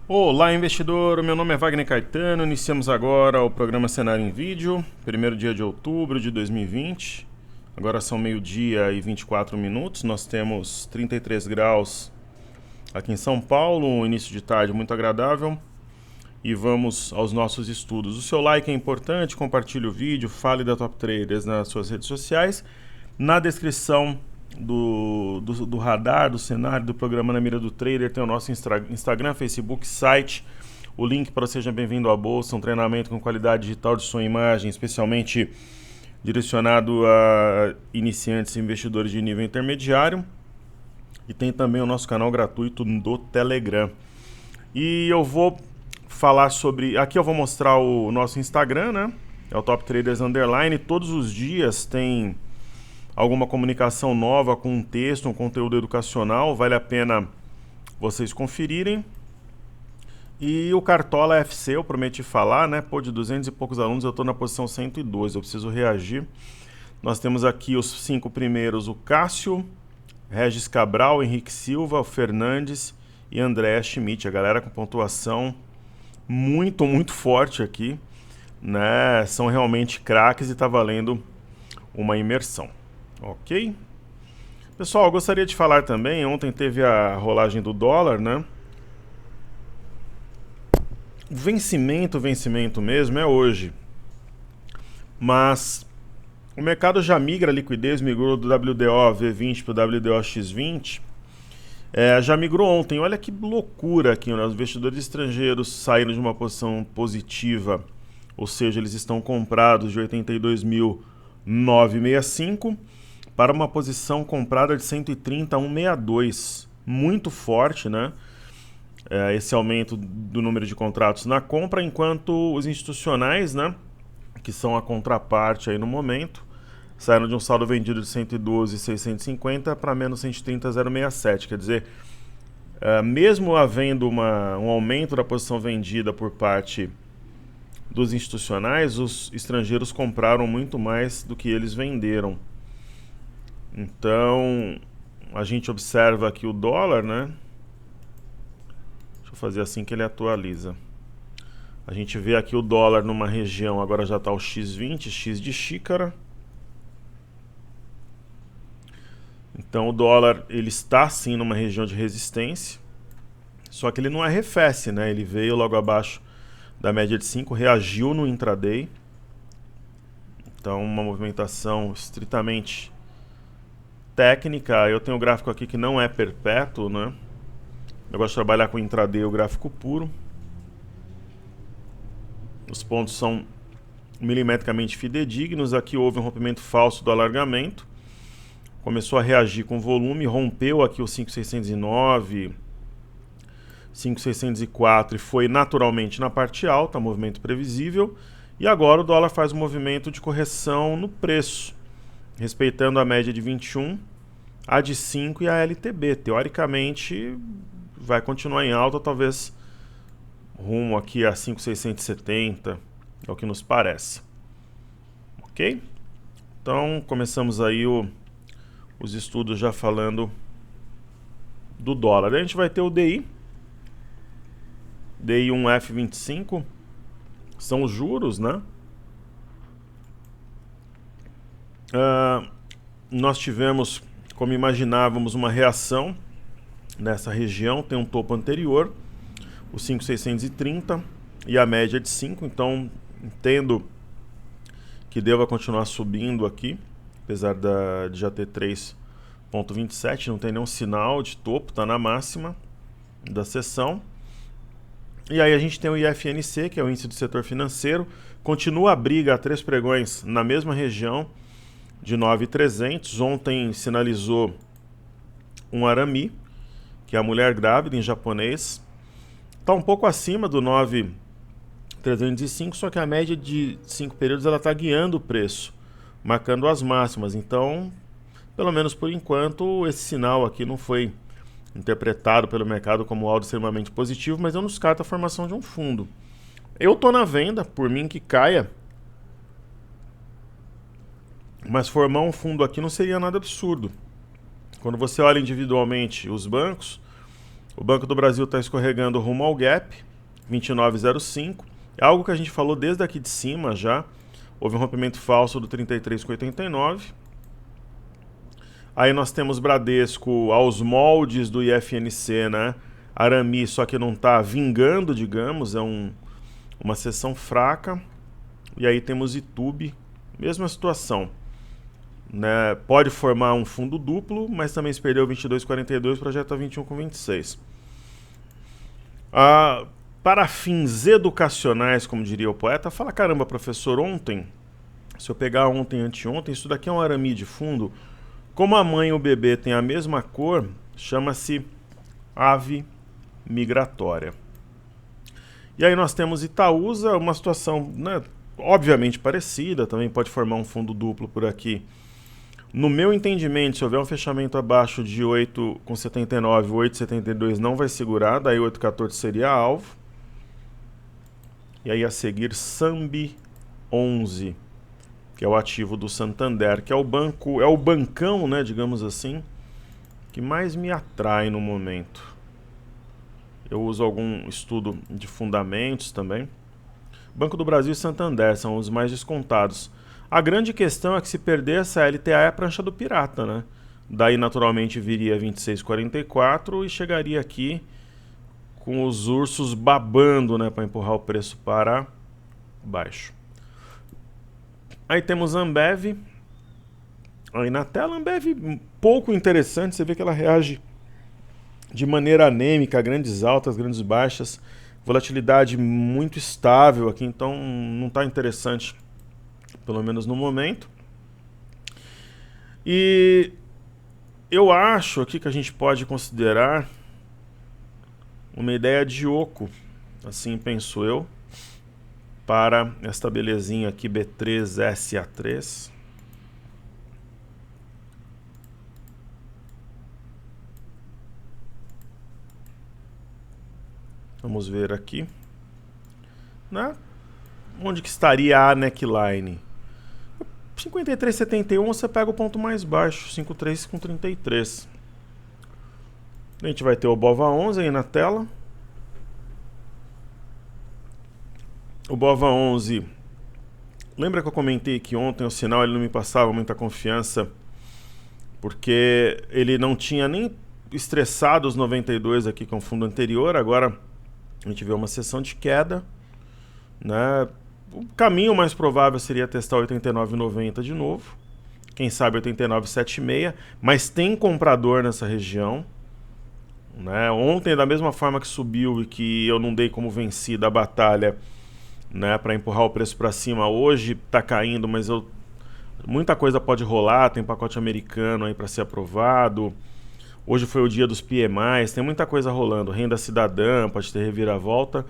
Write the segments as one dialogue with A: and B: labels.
A: Olá, investidor. Meu nome é Wagner Caetano. Iniciamos agora o programa Cenário em Vídeo, primeiro dia de outubro de 2020. Agora são meio-dia e 24 minutos. Nós temos 33 graus aqui em São Paulo, um início de tarde muito agradável. E vamos aos nossos estudos. O seu like é importante, compartilhe o vídeo, fale da Top Traders nas suas redes sociais. Na descrição do radar, do cenário, do programa Na Mira do Trader, tem o nosso Instagram, Facebook, site, o link para Seja Bem-vindo à Bolsa, um treinamento com qualidade digital de som e imagem, especialmente direcionado a iniciantes e investidores de nível intermediário. E tem também o nosso canal gratuito do Telegram. E eu vou falar sobre... Aqui eu vou mostrar o nosso Instagram, né? É o Top Traders Underline. Todos os dias tem alguma comunicação nova com um texto, um conteúdo educacional, vale a pena vocês conferirem. E o Cartola FC, eu prometi falar, né? Pô, de 200 e poucos alunos, eu estou na posição 102, eu preciso reagir. Nós temos aqui os 5 primeiros, o Cássio, Regis Cabral, Henrique Silva, o Fernandes e André Schmidt. A galera com pontuação muito forte aqui, né? São realmente craques e está valendo uma imersão. Ok? Pessoal, eu gostaria de falar também, ontem teve a rolagem do dólar, né? O vencimento mesmo é hoje. Mas o mercado já migra a liquidez, migrou do WDO V20 para o WDO X20. Já migrou ontem. Olha que loucura aqui, né? Os investidores estrangeiros saíram de uma posição positiva, ou seja, eles estão comprados de 82.965 para uma posição comprada de 130 a 162. Muito forte, né? Esse aumento do número de contratos na compra, enquanto os institucionais, né, que são a contraparte aí no momento, saíram de um saldo vendido de 112.650 para menos 130.067. Quer dizer, mesmo havendo um aumento da posição vendida por parte dos institucionais, os estrangeiros compraram muito mais do que eles venderam. Então, a gente observa aqui o dólar, né? Deixa eu fazer assim que ele atualiza. A gente vê aqui o dólar numa região, agora já está o X20, X de xícara. Então o dólar, ele está sim numa região de resistência, só que ele não arrefece, né? Ele veio logo abaixo da média de 5, reagiu no intraday. Então uma movimentação estritamente técnica. Eu tenho um gráfico aqui que não é perpétuo, né? Eu gosto de trabalhar com intraday, o gráfico puro. Os pontos são milimetricamente fidedignos. Aqui houve um rompimento falso do alargamento. Começou a reagir com volume, rompeu aqui o 5.609, 5.604 e foi naturalmente na parte alta, movimento previsível. E agora o dólar faz um movimento de correção no preço, respeitando a média de 21, a de 5 e a LTB. Teoricamente vai continuar em alta, talvez rumo aqui a 5.670, é o que nos parece. Ok? Então começamos aí os estudos já falando do dólar. A gente vai ter o DI 1F25, são os juros, né? Nós tivemos, como imaginávamos, uma reação nessa região, tem um topo anterior, o 5.630 e a média de 5, então entendo que deva continuar subindo aqui, apesar de já ter 3.27, não tem nenhum sinal de topo, está na máxima da sessão. E aí a gente tem o IFNC, que é o índice do setor financeiro, continua a briga a 3 pregões na mesma região de 9.300. Ontem sinalizou um arami, que é a mulher grávida em japonês, está um pouco acima do 9.305, só que a média de 5 períodos ela está guiando o preço, marcando as máximas. Então, pelo menos por enquanto, esse sinal aqui não foi interpretado pelo mercado como algo extremamente positivo, mas eu não descarto a formação de um fundo. Eu estou na venda, por mim que caia, mas formar um fundo aqui não seria nada absurdo. Quando você olha individualmente os bancos, O Banco do Brasil está escorregando rumo ao gap, 29,05. É algo que a gente falou desde aqui de cima já. Houve um rompimento falso do 33,89. Aí nós temos Bradesco aos moldes do IFNC, né? Arami, só que não está vingando, digamos, é uma sessão fraca. E aí temos Itube, mesma situação. Né? Pode formar um fundo duplo, mas também se perdeu 22,42, projeta 21,26. Para fins educacionais, como diria o poeta, fala, caramba, professor, ontem, se eu pegar ontem e anteontem, isso daqui é um arame de fundo. Como a mãe e o bebê têm a mesma cor, chama-se ave migratória. E aí nós temos Itaúsa, uma situação, né, obviamente parecida, também pode formar um fundo duplo por aqui. No meu entendimento, se houver um fechamento abaixo de 8,79, 8,72 não vai segurar, daí 8,14 seria alvo. E aí a seguir Sambi 11, que é o ativo do Santander, que é o banco, é o bancão, né, digamos assim, que mais me atrai no momento. Eu uso algum estudo de fundamentos também. Banco do Brasil e Santander são os mais descontados. A grande questão é que se perder essa LTA é a prancha do pirata, né? Daí naturalmente viria 26,44 e chegaria aqui com os ursos babando, né, para empurrar o preço para baixo. Aí temos Ambev. Aí na tela, Ambev pouco interessante, você vê que ela reage de maneira anêmica, grandes altas, grandes baixas, volatilidade muito estável aqui, então não está interessante, pelo menos no momento. E eu acho aqui que a gente pode considerar uma ideia de oco, assim penso eu, para esta belezinha aqui B3SA3. Vamos ver aqui, né? Onde que estaria a neckline? 53,71 você pega o ponto mais baixo, 53,33. A gente vai ter o BOVA11 aí na tela. O BOVA11, lembra que eu comentei que ontem o sinal ele não me passava muita confiança, porque ele não tinha nem estressado os 92 aqui com o fundo anterior, agora a gente vê uma sessão de queda, né? O caminho mais provável seria testar 89,90 de novo, quem sabe 89,76, mas tem comprador nessa região, né? Ontem, da mesma forma que subiu e que eu não dei como vencida a batalha, né, para empurrar o preço para cima, hoje está caindo, mas muita coisa pode rolar, tem pacote americano aí para ser aprovado. Hoje foi o dia dos PMIs, tem muita coisa rolando, renda cidadã, pode ter reviravolta.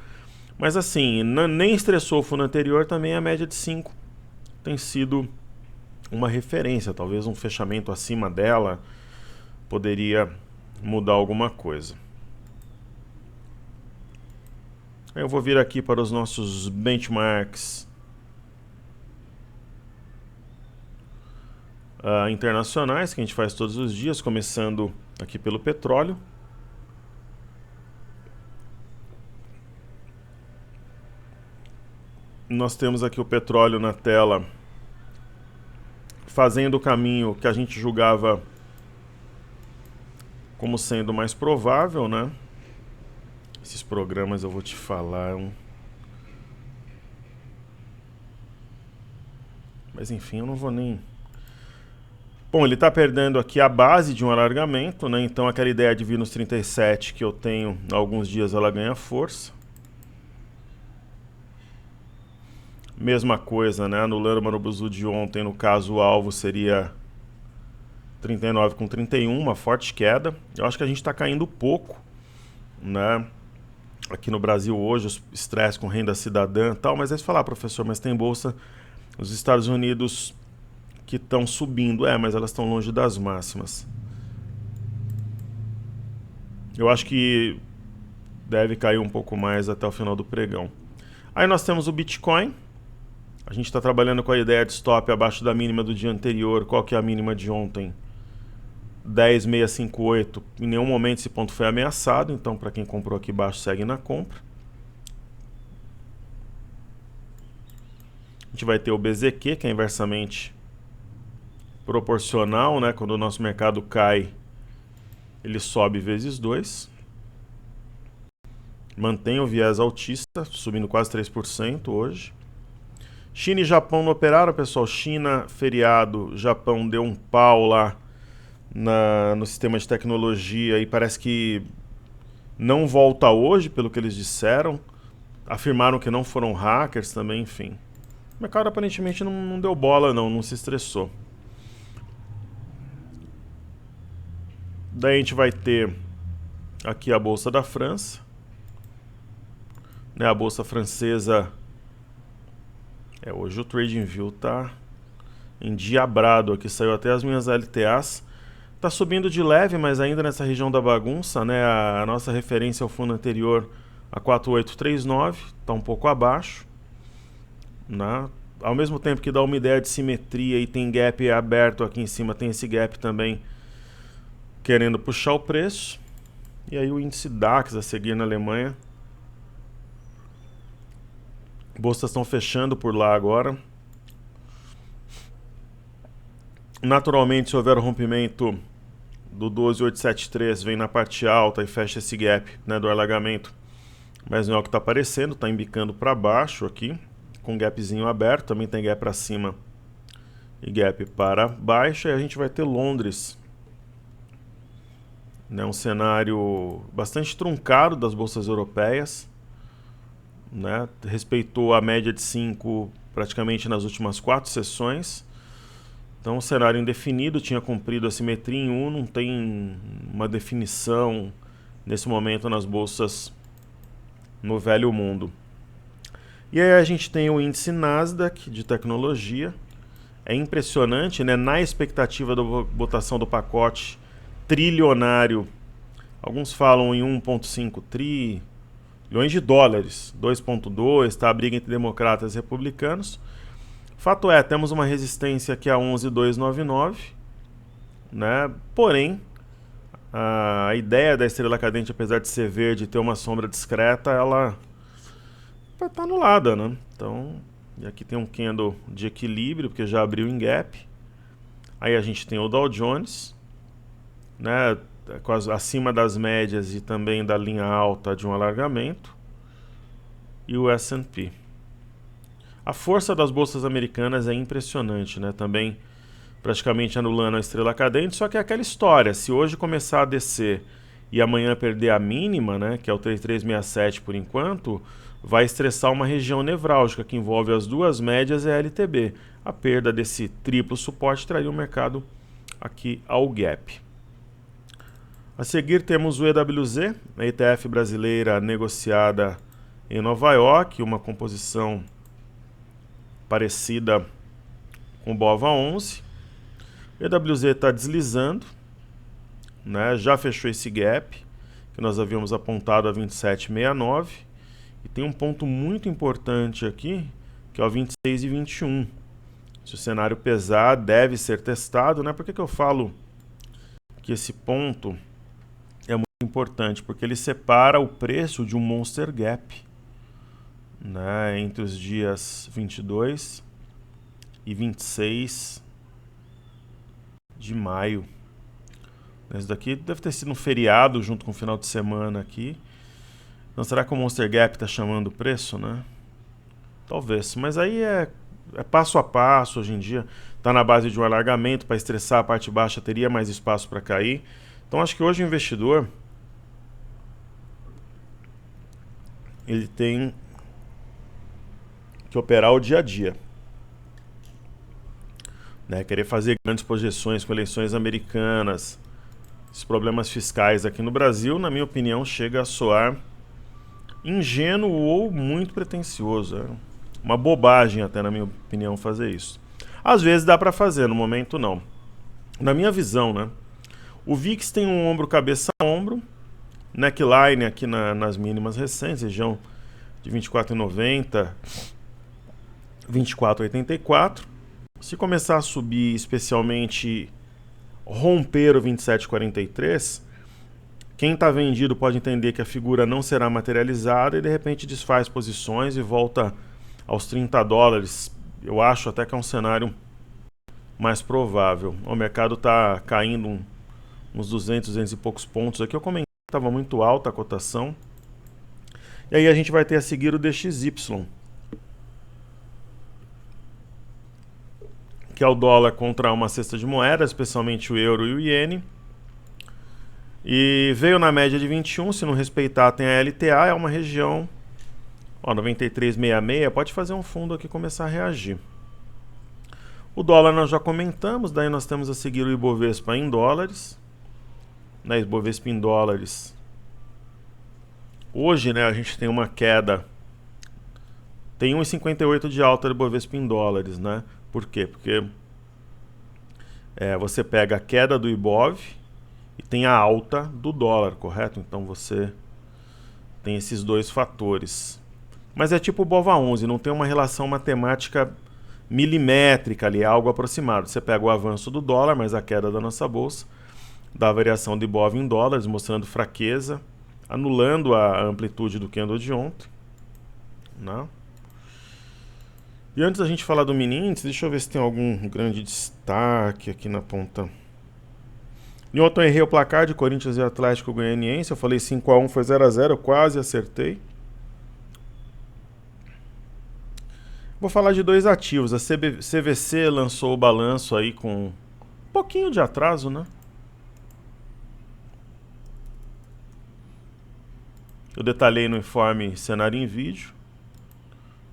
A: Mas assim, nem estressou o fundo anterior, também a média de 5 tem sido uma referência. Talvez um fechamento acima dela poderia mudar alguma coisa. Eu vou vir aqui para os nossos benchmarks internacionais, que a gente faz todos os dias, começando aqui pelo petróleo. Nós temos aqui o petróleo na tela fazendo o caminho que a gente julgava como sendo mais provável, né? Esses programas eu vou te falar. Mas enfim, eu não vou nem... Bom, ele está perdendo aqui a base de um alargamento, né? Então aquela ideia de vir nos 37 que eu tenho há alguns dias, ela ganha força. Mesma coisa, né? Anulando o Marubuzu de ontem, no caso o alvo seria 39,31, uma forte queda. Eu acho que a gente está caindo pouco, né? Aqui no Brasil hoje, estresse com renda cidadã e tal, mas aí você fala, professor, mas tem bolsa nos Estados Unidos que estão subindo. Mas elas estão longe das máximas. Eu acho que deve cair um pouco mais até o final do pregão. Aí nós temos o Bitcoin. A gente está trabalhando com a ideia de stop abaixo da mínima do dia anterior. Qual que é a mínima de ontem? 10,658, em nenhum momento esse ponto foi ameaçado, então para quem comprou aqui embaixo segue na compra. A gente vai ter o BZQ, que é inversamente proporcional, né? Quando o nosso mercado cai, ele sobe vezes 2. Mantém o viés altista, subindo quase 3% hoje. China e Japão não operaram, pessoal. China, feriado, Japão deu um pau lá no sistema de tecnologia e parece que não volta hoje, pelo que eles disseram. Afirmaram que não foram hackers também, enfim. O mercado aparentemente não deu bola, não se estressou. Daí a gente vai ter aqui a Bolsa da França. A Bolsa francesa... hoje o TradingView tá endiabrado aqui, saiu até as minhas LTAs. Tá subindo de leve, mas ainda nessa região da bagunça, né? A nossa referência ao fundo anterior, a 4839, tá um pouco abaixo, né? Ao mesmo tempo que dá uma ideia de simetria e tem gap aberto aqui em cima, tem esse gap também querendo puxar o preço. E aí o índice DAX a seguir na Alemanha. Bolsas estão fechando por lá agora. Naturalmente, se houver o rompimento do 12873, vem na parte alta e fecha esse gap, né, do alargamento. Mas não é o que está aparecendo, está embicando para baixo aqui, com gapzinho aberto. Também tem gap para cima e gap para baixo. E a gente vai ter Londres, né, um cenário bastante truncado das bolsas europeias, né, respeitou a média de 5 praticamente nas últimas 4 sessões. Então, o cenário indefinido, tinha cumprido a simetria em 1, não tem uma definição nesse momento nas bolsas no velho mundo. E aí a gente tem o índice Nasdaq de tecnologia. É impressionante, né? Na expectativa da votação do pacote trilionário, alguns falam em 1,5 trilhões de dólares, 2,2, está a briga entre democratas e republicanos. Fato é, temos uma resistência aqui a 11,299, né? Porém, a ideia da estrela cadente, apesar de ser verde e ter uma sombra discreta, ela está anulada, né? Então, e aqui tem um candle de equilíbrio, porque já abriu em gap. Aí a gente tem o Dow Jones, né? Acima das médias e também da linha alta de um alargamento. E o S&P. A força das bolsas americanas é impressionante, né? Também praticamente anulando a estrela cadente, só que é aquela história, se hoje começar a descer e amanhã perder a mínima, né, que é o 3367 por enquanto, vai estressar uma região nevrálgica que envolve as duas médias e a LTB. A perda desse triplo suporte traria o mercado aqui ao gap. A seguir temos o EWZ, a ETF brasileira negociada em Nova York, uma composição parecida com o BOVA11. O EWZ está deslizando, né? Já fechou esse gap que nós havíamos apontado a 27,69 e tem um ponto muito importante aqui que é o 26,21. Se o cenário pesar, deve ser testado, né? Por que eu falo que esse ponto é muito importante? Porque ele separa o preço de um Monster Gap, né, entre os dias 22 e 26 de maio. Esse daqui deve ter sido um feriado junto com o final de semana aqui. Então, será que o Monster Gap está chamando o preço, né? Talvez, mas aí é passo a passo. Hoje em dia está na base de um alargamento. Para estressar a parte baixa teria mais espaço para cair. Então acho que hoje o investidor ele tem que operar o dia a dia, né? Querer fazer grandes projeções com eleições americanas, esses problemas fiscais aqui no Brasil, na minha opinião, chega a soar ingênuo ou muito pretensioso. É uma bobagem até, na minha opinião, fazer isso. Às vezes dá para fazer, no momento não. Na minha visão, né? O VIX tem um ombro cabeça a ombro, neckline aqui nas mínimas recentes, região de 24,90, 24,84. Se começar a subir, especialmente romper o 27,43, quem está vendido pode entender que a figura não será materializada e de repente desfaz posições e volta aos 30 dólares. Eu acho até que é um cenário mais provável. O mercado está caindo uns 200 e poucos pontos aqui. Eu comentei que estava muito alta a cotação. E aí a gente vai ter a seguir o DXY, que é o dólar contra uma cesta de moedas, especialmente o euro e o iene. E veio na média de 21, se não respeitar tem a LTA, é uma região, 93,66, pode fazer um fundo aqui começar a reagir. O dólar nós já comentamos, daí nós temos a seguir o Ibovespa em dólares. Na Ibovespa em dólares, hoje, né, a gente tem uma queda, tem 1,58 de alta do Ibovespa em dólares, né? Por quê? Porque você pega a queda do Ibov e tem a alta do dólar, correto? Então você tem esses dois fatores. Mas é tipo o BOVA11, não tem uma relação matemática milimétrica ali, é algo aproximado. Você pega o avanço do dólar, mais a queda da nossa bolsa, dá a variação do Ibov em dólares, mostrando fraqueza, anulando a amplitude do candle de ontem, né? E antes da gente falar do mini índice, deixa eu ver se tem algum grande destaque aqui na ponta. E ontem eu errei o placar de Corinthians e Atlético Goianiense, eu falei 5-1, foi 0-0, eu quase acertei. Vou falar de dois ativos, a CVC lançou o balanço aí com um pouquinho de atraso, né? Eu detalhei no informe cenário em vídeo.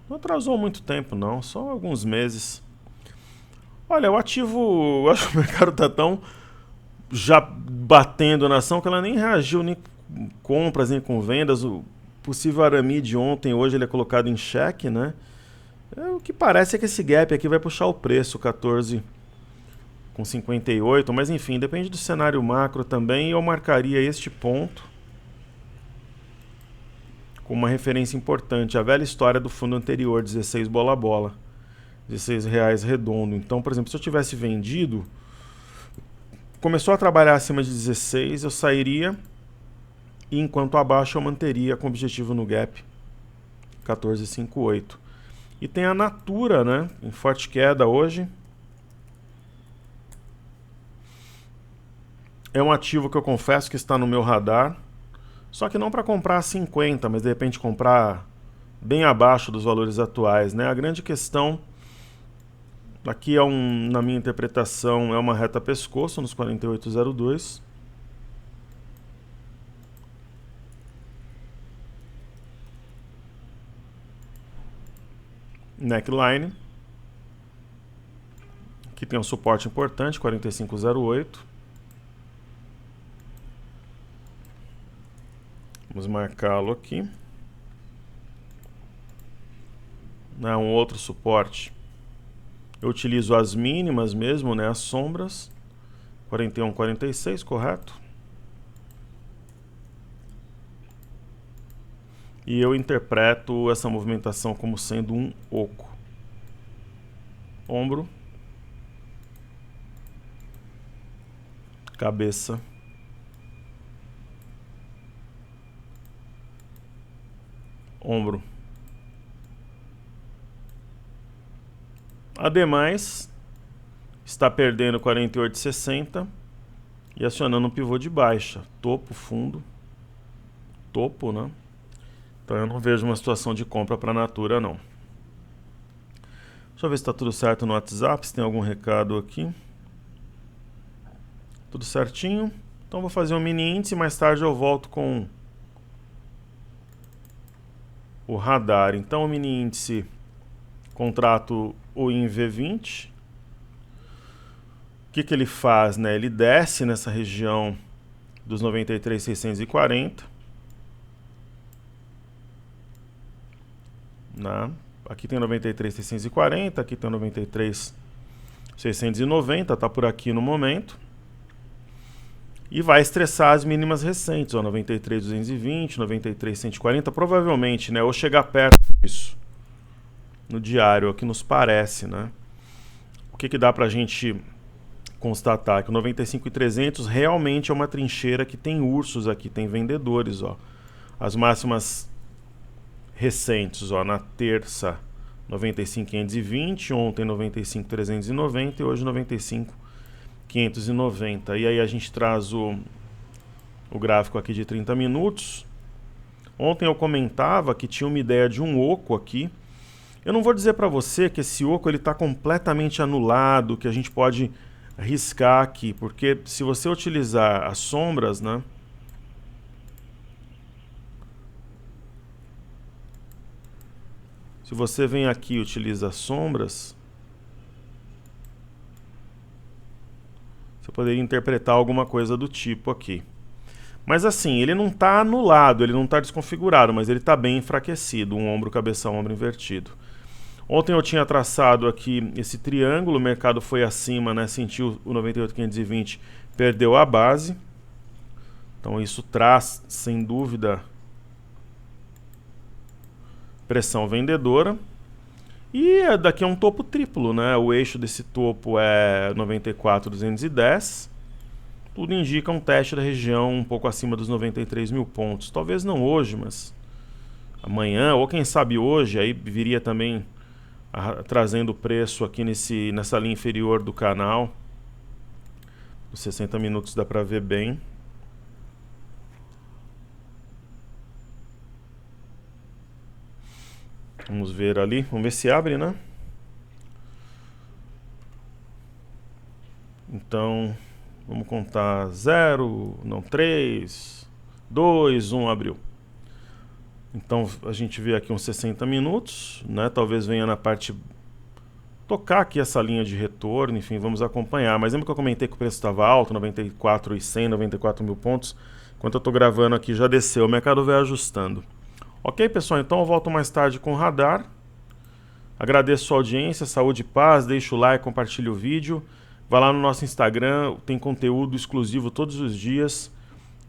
A: Não atrasou muito tempo não, só alguns meses. Olha, o ativo, eu acho que o mercado está tão já batendo na ação que ela nem reagiu nem com compras nem com vendas. O possível Arami de ontem, hoje ele é colocado em xeque, né? O que parece é que esse gap aqui vai puxar o preço, 14,58, mas enfim, depende do cenário macro também, e eu marcaria este ponto com uma referência importante, a velha história do fundo anterior, 16 bola-bola, R$16 redondo. Então, por exemplo, se eu tivesse vendido, começou a trabalhar acima de 16, eu sairia, e enquanto abaixo eu manteria com objetivo no gap, 14,58. E tem a Natura, né, em forte queda hoje. É um ativo que eu confesso que está no meu radar, só que não para comprar a 50, mas de repente comprar bem abaixo dos valores atuais, né? A grande questão aqui na minha interpretação, é uma reta pescoço nos 48,02. Neckline. Aqui tem um suporte importante, 45,08. Vamos marcá-lo aqui. Um outro suporte. Eu utilizo as mínimas mesmo, né? As sombras. 41,46, correto? E eu interpreto essa movimentação como sendo um oco. Ombro. Cabeça. Ombro. Ademais, está perdendo 48,60 e acionando um pivô de baixa. Topo, fundo. Topo, né? Então eu não vejo uma situação de compra para a Natura, não. Deixa eu ver se está tudo certo no WhatsApp, se tem algum recado aqui. Tudo certinho. Então vou fazer um mini índice, mais tarde eu volto com o radar. Então o mini índice, contrato o INV20. O que ele faz, né? Ele desce nessa região dos 93,640. Né? Aqui tem 93,640, aqui tem 93,690, tá por aqui no momento. E vai estressar as mínimas recentes, ó, 93,220, 93,140, provavelmente, né, ou chegar perto disso no diário, é o que nos parece, né? O que dá pra gente constatar que o 95.300 realmente é uma trincheira que tem ursos aqui, tem vendedores, ó. As máximas recentes, ó, na terça 95.520, ontem 95.390 e hoje 95.590. E aí a gente traz o gráfico aqui de 30 minutos. Ontem eu comentava que tinha uma ideia de um oco aqui. Eu não vou dizer para você que esse oco ele está completamente anulado, que a gente pode riscar aqui, porque se você utilizar as sombras, né? Se você vem aqui e utiliza as sombras, você poderia interpretar alguma coisa do tipo aqui. Mas assim, ele não está anulado, ele não está desconfigurado, mas ele está bem enfraquecido, um ombro, cabeção, ombro invertido. Ontem eu tinha traçado aqui esse triângulo, o mercado foi acima, né, sentiu o 98.520, perdeu a base. Então isso traz, sem dúvida, pressão vendedora. E daqui é um topo triplo, né? O eixo desse topo é 94.210. Tudo indica um teste da região um pouco acima dos 93 mil pontos. Talvez não hoje, mas amanhã, ou quem sabe hoje, aí viria também trazendo o preço aqui nessa linha inferior do canal. Os 60 minutos dá para ver bem. Vamos ver ali, vamos ver se abre, né? Então, vamos contar 0, não, 3, 2, 1, abriu. Então, a gente vê aqui uns 60 minutos, né? Talvez venha na parte... tocar aqui essa linha de retorno, enfim, vamos acompanhar. Mas lembra que eu comentei que o preço estava alto, 94.100, 94 mil pontos? Enquanto eu estou gravando aqui, já desceu, o mercado vai ajustando. Ok, pessoal, então eu volto mais tarde com o radar. Agradeço a sua audiência, saúde e paz, deixa o like, compartilha o vídeo. Vá lá no nosso Instagram, tem conteúdo exclusivo todos os dias.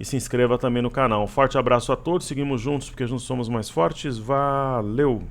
A: E se inscreva também no canal. Um forte abraço a todos, seguimos juntos porque juntos somos mais fortes. Valeu!